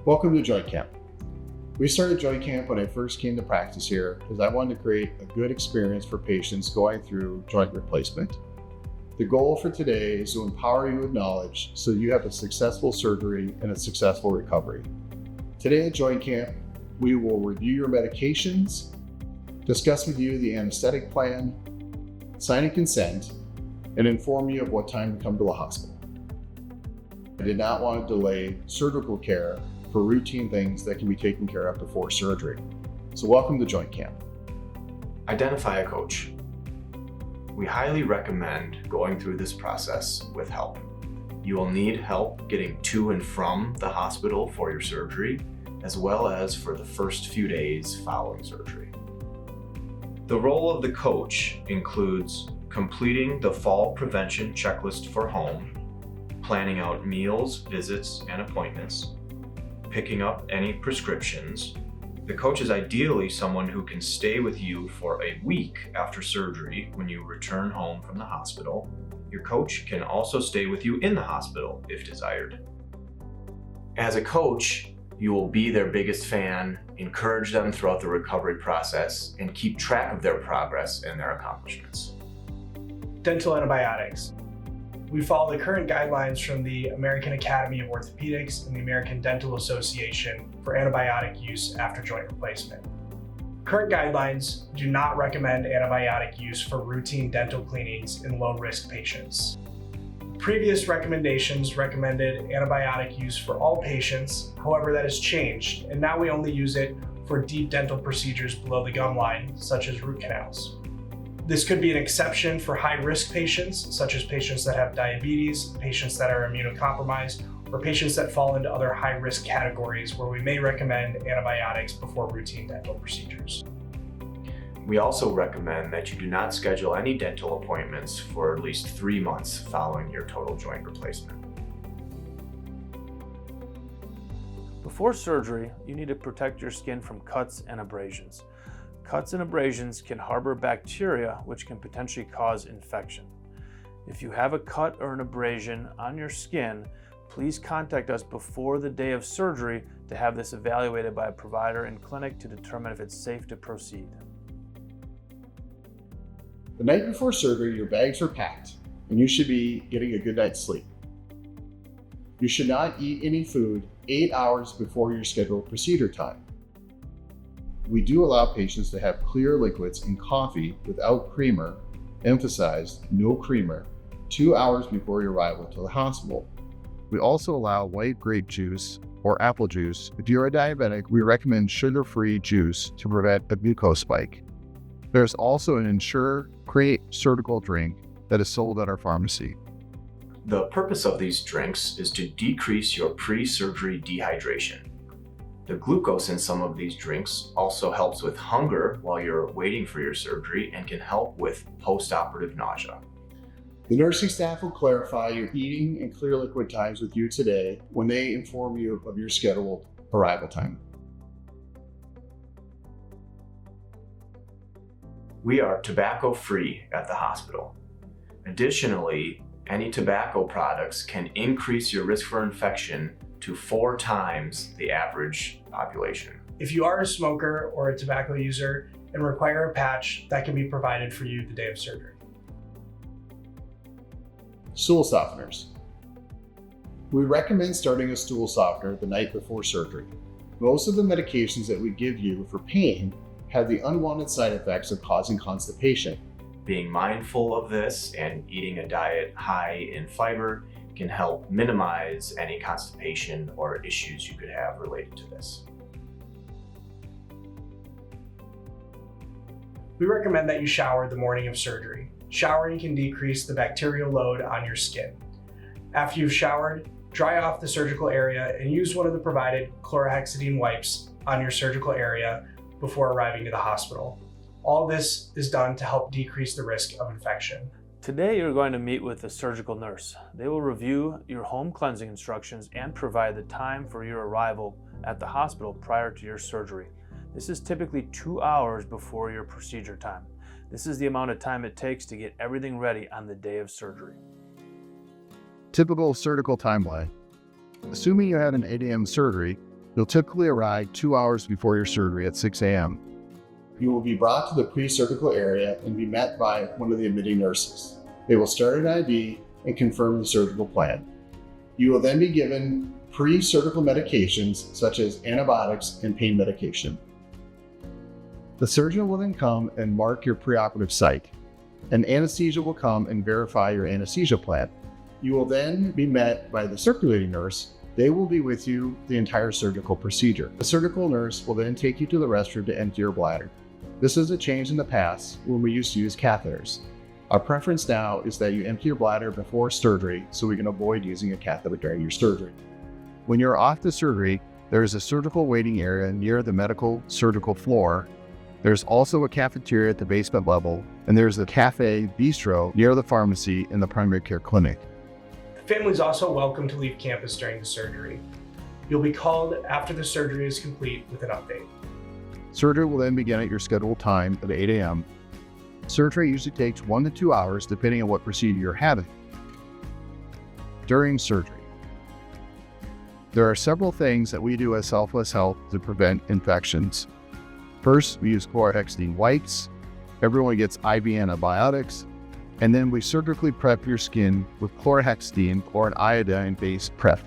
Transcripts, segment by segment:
Welcome to Joint Camp. We started Joint Camp when I first came to practice here because I wanted to create a good experience for patients going through joint replacement. The goal for today is to empower you with knowledge so you have a successful surgery and a successful recovery. Today at Joint Camp, we will review your medications, discuss with you the anesthetic plan, sign a consent, and inform you of what time to come to the hospital. I did not want to delay surgical care for routine things that can be taken care of before surgery. So welcome to Joint Camp. Identify a coach. We highly recommend going through this process with help. You will need help getting to and from the hospital for your surgery, as well as for the first few days following surgery. The role of the coach includes completing the fall prevention checklist for home, planning out meals, visits, and appointments, picking up any prescriptions. The coach is ideally someone who can stay with you for a week after surgery when you return home from the hospital. Your coach can also stay with you in the hospital if desired. As a coach, you will be their biggest fan, encourage them throughout the recovery process, and keep track of their progress and their accomplishments. Dental antibiotics. We follow the current guidelines from the American Academy of Orthopedics and the American Dental Association for antibiotic use after joint replacement. Current guidelines do not recommend antibiotic use for routine dental cleanings in low-risk patients. Previous recommendations recommended antibiotic use for all patients, however that has changed, and now we only use it for deep dental procedures below the gum line, such as root canals. This could be an exception for high-risk patients, such as patients that have diabetes, patients that are immunocompromised, or patients that fall into other high-risk categories where we may recommend antibiotics before routine dental procedures. We also recommend that you do not schedule any dental appointments for at least 3 months following your total joint replacement. Before surgery, you need to protect your skin from cuts and abrasions. Cuts and abrasions can harbor bacteria, which can potentially cause infection. If you have a cut or an abrasion on your skin, please contact us before the day of surgery to have this evaluated by a provider in clinic to determine if it's safe to proceed. The night before surgery, your bags are packed and you should be getting a good night's sleep. You should not eat any food 8 hours before your scheduled procedure time. We do allow patients to have clear liquids in coffee without creamer, emphasized no creamer, 2 hours before your arrival to the hospital. We also allow white grape juice or apple juice. If you're a diabetic, we recommend sugar-free juice to prevent a glucose spike. There's also an Ensure Create surgical drink that is sold at our pharmacy. The purpose of these drinks is to decrease your pre-surgery dehydration. The glucose in some of these drinks also helps with hunger while you're waiting for your surgery and can help with post-operative nausea. The nursing staff will clarify your eating and clear liquid times with you today when they inform you of your scheduled arrival time. We are tobacco-free at the hospital. Additionally, any tobacco products can increase your risk for infection to 4 times the average population. If you are a smoker or a tobacco user and require a patch, that can be provided for you the day of surgery. Stool softeners. We recommend starting a stool softener the night before surgery. Most of the medications that we give you for pain have the unwanted side effects of causing constipation. Being mindful of this and eating a diet high in fiber can help minimize any constipation or issues you could have related to this. We recommend that you shower the morning of surgery. Showering can decrease the bacterial load on your skin. After you've showered, dry off the surgical area and use one of the provided chlorhexidine wipes on your surgical area before arriving to the hospital. All this is done to help decrease the risk of infection. Today you're going to meet with a surgical nurse. They will review your home cleansing instructions and provide the time for your arrival at the hospital prior to your surgery. This is typically 2 hours before your procedure time. This is the amount of time it takes to get everything ready on the day of surgery. Typical surgical timeline. Assuming you had an 8 a.m. surgery, You'll typically arrive 2 hours before your surgery at 6 a.m. You will be brought to the pre-surgical area and be met by one of the admitting nurses. They will start an IV and confirm the surgical plan. You will then be given pre-surgical medications such as antibiotics and pain medication. The surgeon will then come and mark your preoperative site. An anesthesia will come and verify your anesthesia plan. You will then be met by the circulating nurse. They will be with you the entire surgical procedure. The surgical nurse will then take you to the restroom to empty your bladder. This is a change in the past when we used to use catheters. Our preference now is that you empty your bladder before surgery so we can avoid using a catheter during your surgery. When you're off the surgery, there is a surgical waiting area near the medical surgical floor. There's also a cafeteria at the basement level, and there's a cafe bistro near the pharmacy in the primary care clinic. The family is also welcome to leave campus during the surgery. You'll be called after the surgery is complete with an update. Surgery will then begin at your scheduled time at 8 a.m. Surgery usually takes 1 to 2 hours depending on what procedure you're having. During surgery, there are several things that we do at Southwest Health to prevent infections. First, we use chlorhexidine wipes. Everyone gets IV antibiotics. And then we surgically prep your skin with chlorhexidine or an iodine-based prep.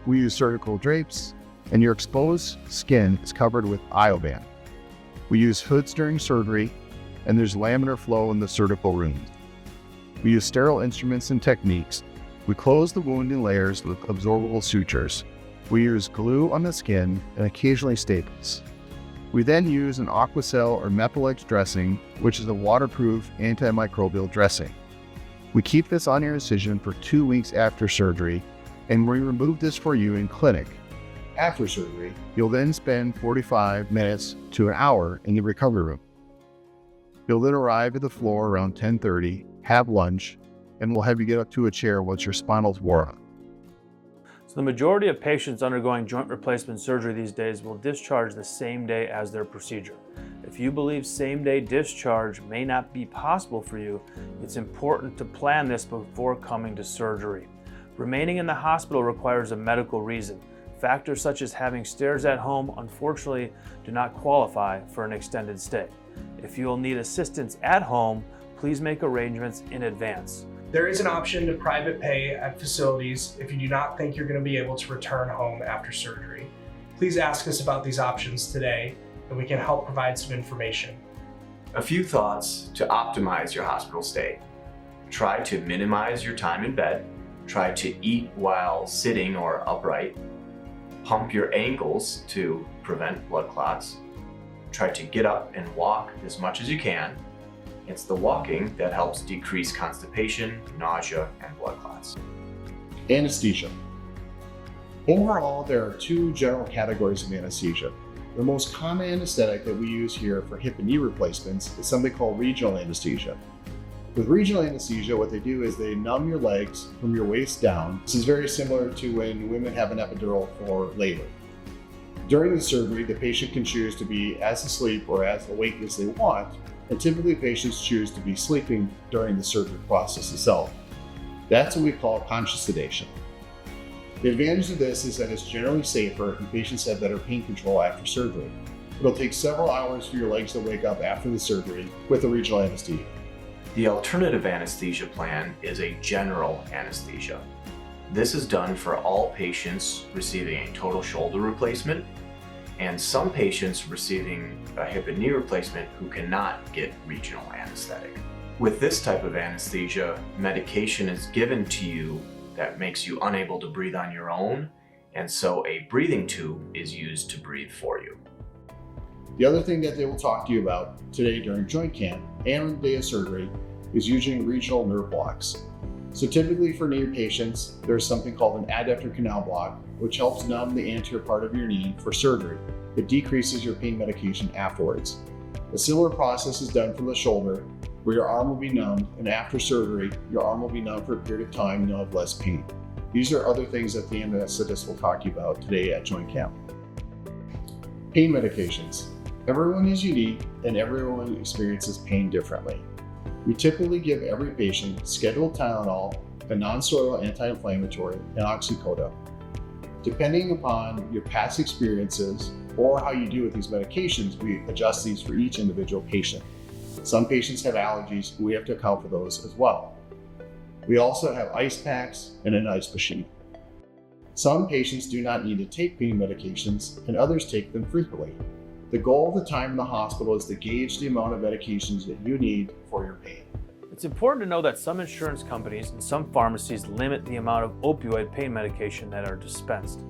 We use surgical drapes, and your exposed skin is covered with Ioban. We use hoods during surgery, and there's laminar flow in the surgical room. We use sterile instruments and techniques. We close the wound in layers with absorbable sutures. We use glue on the skin and occasionally staples. We then use an Aquacel or Mepilex dressing, which is a waterproof antimicrobial dressing. We keep this on your incision for 2 weeks after surgery, and we remove this for you in clinic. After surgery, you'll then spend 45 minutes to an hour in the recovery room. You'll then arrive at the floor around 10:30, have lunch, and we'll have you get up to a chair once your spinal's wore out. So the majority of patients undergoing joint replacement surgery these days will discharge the same day as their procedure. If you believe same-day discharge may not be possible for you, it's important to plan this before coming to surgery. Remaining in the hospital requires a medical reason. Factors such as having stairs at home, unfortunately, do not qualify for an extended stay. If you will need assistance at home, please make arrangements in advance. There is an option to private pay at facilities if you do not think you're going to be able to return home after surgery. Please ask us about these options today, and we can help provide some information. A few thoughts to optimize your hospital stay. Try to minimize your time in bed. Try to eat while sitting or upright. Pump your ankles to prevent blood clots. Try to get up and walk as much as you can. It's the walking that helps decrease constipation, nausea, and blood clots. Anesthesia. Overall, there are 2 general categories of anesthesia. The most common anesthetic that we use here for hip and knee replacements is something called regional anesthesia. With regional anesthesia, what they do is they numb your legs from your waist down. This is very similar to when women have an epidural for labor. During the surgery, the patient can choose to be as asleep or as awake as they want, and typically patients choose to be sleeping during the surgery process itself. That's what we call conscious sedation. The advantage of this is that it's generally safer and patients have better pain control after surgery. It'll take several hours for your legs to wake up after the surgery with a regional anesthesia. The alternative anesthesia plan is a general anesthesia. This is done for all patients receiving a total shoulder replacement and some patients receiving a hip and knee replacement who cannot get regional anesthetic. With this type of anesthesia, medication is given to you that makes you unable to breathe on your own, and so a breathing tube is used to breathe for you. The other thing that they will talk to you about today during joint camp and on the day of surgery is using regional nerve blocks. So typically for knee patients, there's something called an adductor canal block, which helps numb the anterior part of your knee for surgery. It decreases your pain medication afterwards. A similar process is done for the shoulder, where your arm will be numbed, and after surgery, your arm will be numb for a period of time and you'll have less pain. These are other things that the anesthetist will talk to you about today at joint camp. Pain medications. Everyone is unique and everyone experiences pain differently. We typically give every patient scheduled Tylenol, a non-steroidal anti-inflammatory, and oxycodone. Depending upon your past experiences or how you deal with these medications, we adjust these for each individual patient. Some patients have allergies, and we have to account for those as well. We also have ice packs and an ice machine. Some patients do not need to take pain medications, and others take them frequently. The goal of the time in the hospital is to gauge the amount of medications that you need for your pain. It's important to know that some insurance companies and some pharmacies limit the amount of opioid pain medication that are dispensed.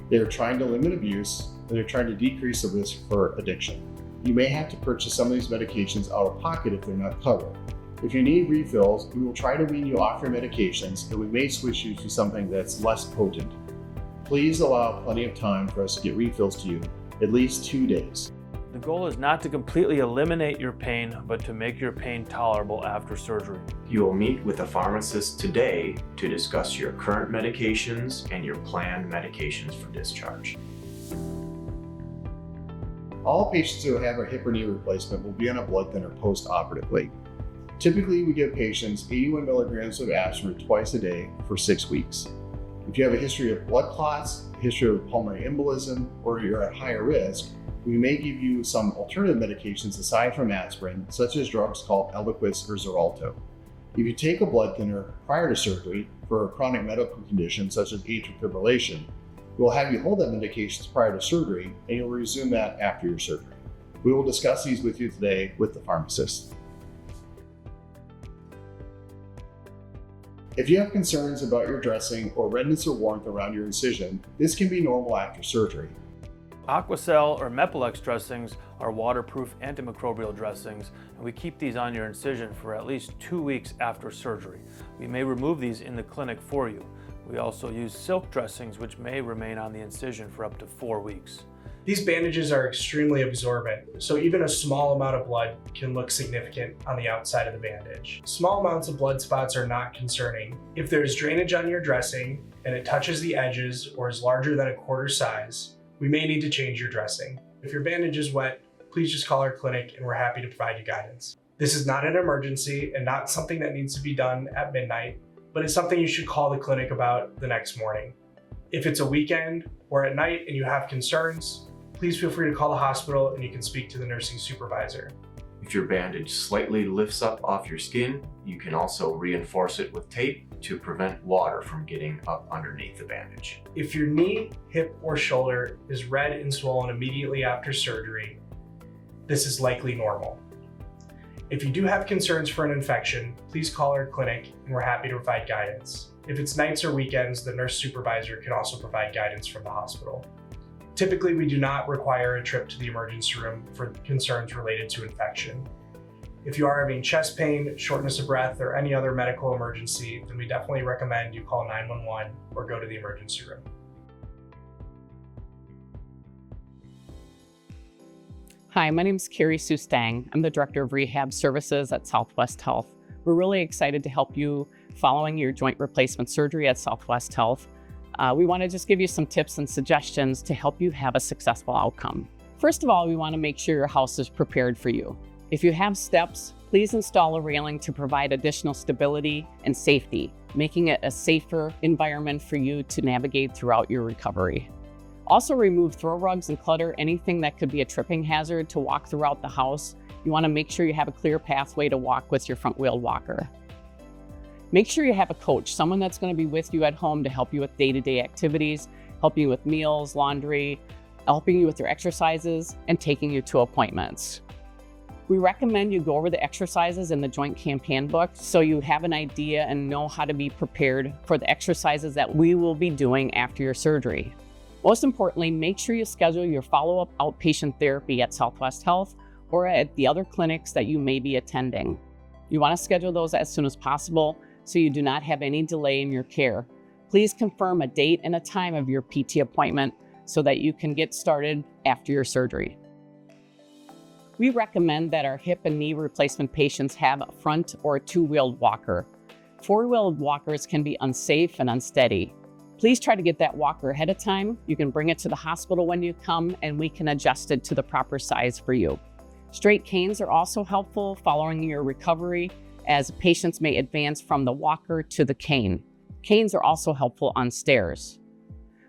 They are trying to limit abuse, and they're trying to decrease the risk for addiction. You may have to purchase some of these medications out of pocket if they're not covered. If you need refills, we will try to wean you off your medications, and we may switch you to something that's less potent. Please allow plenty of time for us to get refills to you, at least 2 days. The goal is not to completely eliminate your pain, but to make your pain tolerable after surgery. You will meet with a pharmacist today to discuss your current medications and your planned medications for discharge. All patients who have a hip or knee replacement will be on a blood thinner post-operatively. Typically, we give patients 81 milligrams of aspirin twice a day for 6 weeks. If you have a history of blood clots, a history of pulmonary embolism, or you're at higher risk, we may give you some alternative medications aside from aspirin, such as drugs called Eliquis or Xarelto. If you take a blood thinner prior to surgery for a chronic medical condition such as atrial fibrillation, we'll have you hold that medications prior to surgery, and you'll resume that after your surgery. We will discuss these with you today with the pharmacist. If you have concerns about your dressing or redness or warmth around your incision, this can be normal after surgery. Aquacel or Mepilex dressings are waterproof antimicrobial dressings, and we keep these on your incision for at least 2 weeks after surgery. We may remove these in the clinic for you. We also use silk dressings, which may remain on the incision for up to 4 weeks. These bandages are extremely absorbent, so even a small amount of blood can look significant on the outside of the bandage. Small amounts of blood spots are not concerning. If there's drainage on your dressing and it touches the edges or is larger than a quarter size, we may need to change your dressing. If your bandage is wet, please just call our clinic and we're happy to provide you guidance. This is not an emergency and not something that needs to be done at midnight, but it's something you should call the clinic about the next morning. If it's a weekend or at night and you have concerns, please feel free to call the hospital and you can speak to the nursing supervisor. If your bandage slightly lifts up off your skin, you can also reinforce it with tape to prevent water from getting up underneath the bandage. If your knee, hip, or shoulder is red and swollen immediately after surgery, this is likely normal. If you do have concerns for an infection, please call our clinic and we're happy to provide guidance. If it's nights or weekends, the nurse supervisor can also provide guidance from the hospital. Typically, we do not require a trip to the emergency room for concerns related to infection. If you are having chest pain, shortness of breath, or any other medical emergency, then we definitely recommend you call 911 or go to the emergency room. Hi, my name is Carrie Sue Stang. I'm the Director of Rehab Services at Southwest Health. We're really excited to help you following your joint replacement surgery at Southwest Health. We want to just give you some tips and suggestions to help you have a successful outcome. First of all, we want to make sure your house is prepared for you. If you have steps, please install a railing to provide additional stability and safety, making it a safer environment for you to navigate throughout your recovery. Also remove throw rugs and clutter, anything that could be a tripping hazard to walk throughout the house. You want to make sure you have a clear pathway to walk with your front-wheeled walker. Make sure you have a coach, someone that's going to be with you at home to help you with day-to-day activities, helping you with meals, laundry, helping you with your exercises, and taking you to appointments. We recommend you go over the exercises in the Joint Camp Handbook so you have an idea and know how to be prepared for the exercises that we will be doing after your surgery. Most importantly, make sure you schedule your follow-up outpatient therapy at Southwest Health or at the other clinics that you may be attending. You want to schedule those as soon as possible so you do not have any delay in your care. Please confirm a date and a time of your PT appointment so that you can get started after your surgery. We recommend that our hip and knee replacement patients have a front or a two-wheeled walker. Four-wheeled walkers can be unsafe and unsteady. Please try to get that walker ahead of time. You can bring it to the hospital when you come and we can adjust it to the proper size for you. Straight canes are also helpful following your recovery as patients may advance from the walker to the cane. Canes are also helpful on stairs.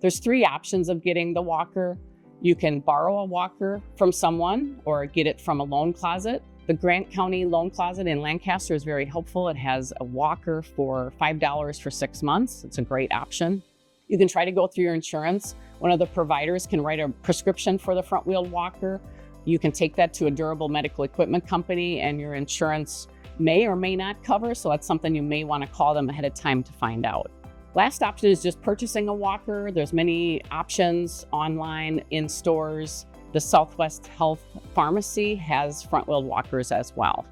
There's 3 options of getting the walker. You can borrow a walker from someone or get it from a loan closet. The Grant County Loan Closet in Lancaster is very helpful. It has a walker for $5 for 6 months. It's a great option. You can try to go through your insurance. One of the providers can write a prescription for the front-wheeled walker. You can take that to a durable medical equipment company and your insurance may or may not cover, so that's something you may want to call them ahead of time to find out. Last option is just purchasing a walker. There's many options online, in stores. The Southwest Health Pharmacy has front-wheeled walkers as well.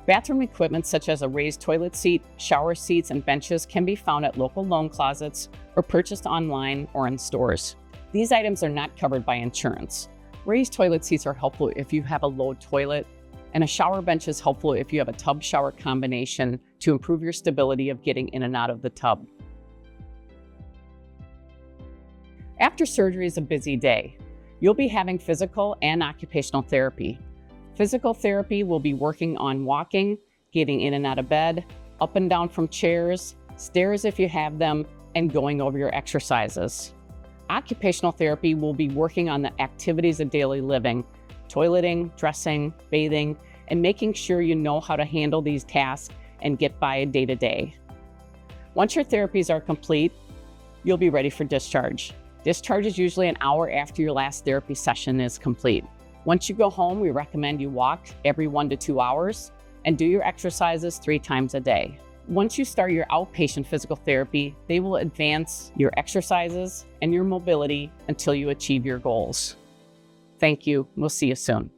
Bathroom equipment such as a raised toilet seat, shower seats, and benches can be found at local loan closets or purchased online or in stores. These items are not covered by insurance. Raised toilet seats are helpful if you have a low toilet, and a shower bench is helpful if you have a tub-shower combination to improve your stability of getting in and out of the tub. After surgery is a busy day. You'll be having physical and occupational therapy. Physical therapy will be working on walking, getting in and out of bed, up and down from chairs, stairs if you have them, and going over your exercises. Occupational therapy will be working on the activities of daily living, toileting, dressing, bathing, and making sure you know how to handle these tasks and get by day to day. Once your therapies are complete, you'll be ready for discharge. Discharge is usually an hour after your last therapy session is complete. Once you go home, we recommend you walk every 1 to 2 hours and do your exercises 3 times a day. Once you start your outpatient physical therapy, they will advance your exercises and your mobility until you achieve your goals. Thank you. We'll see you soon.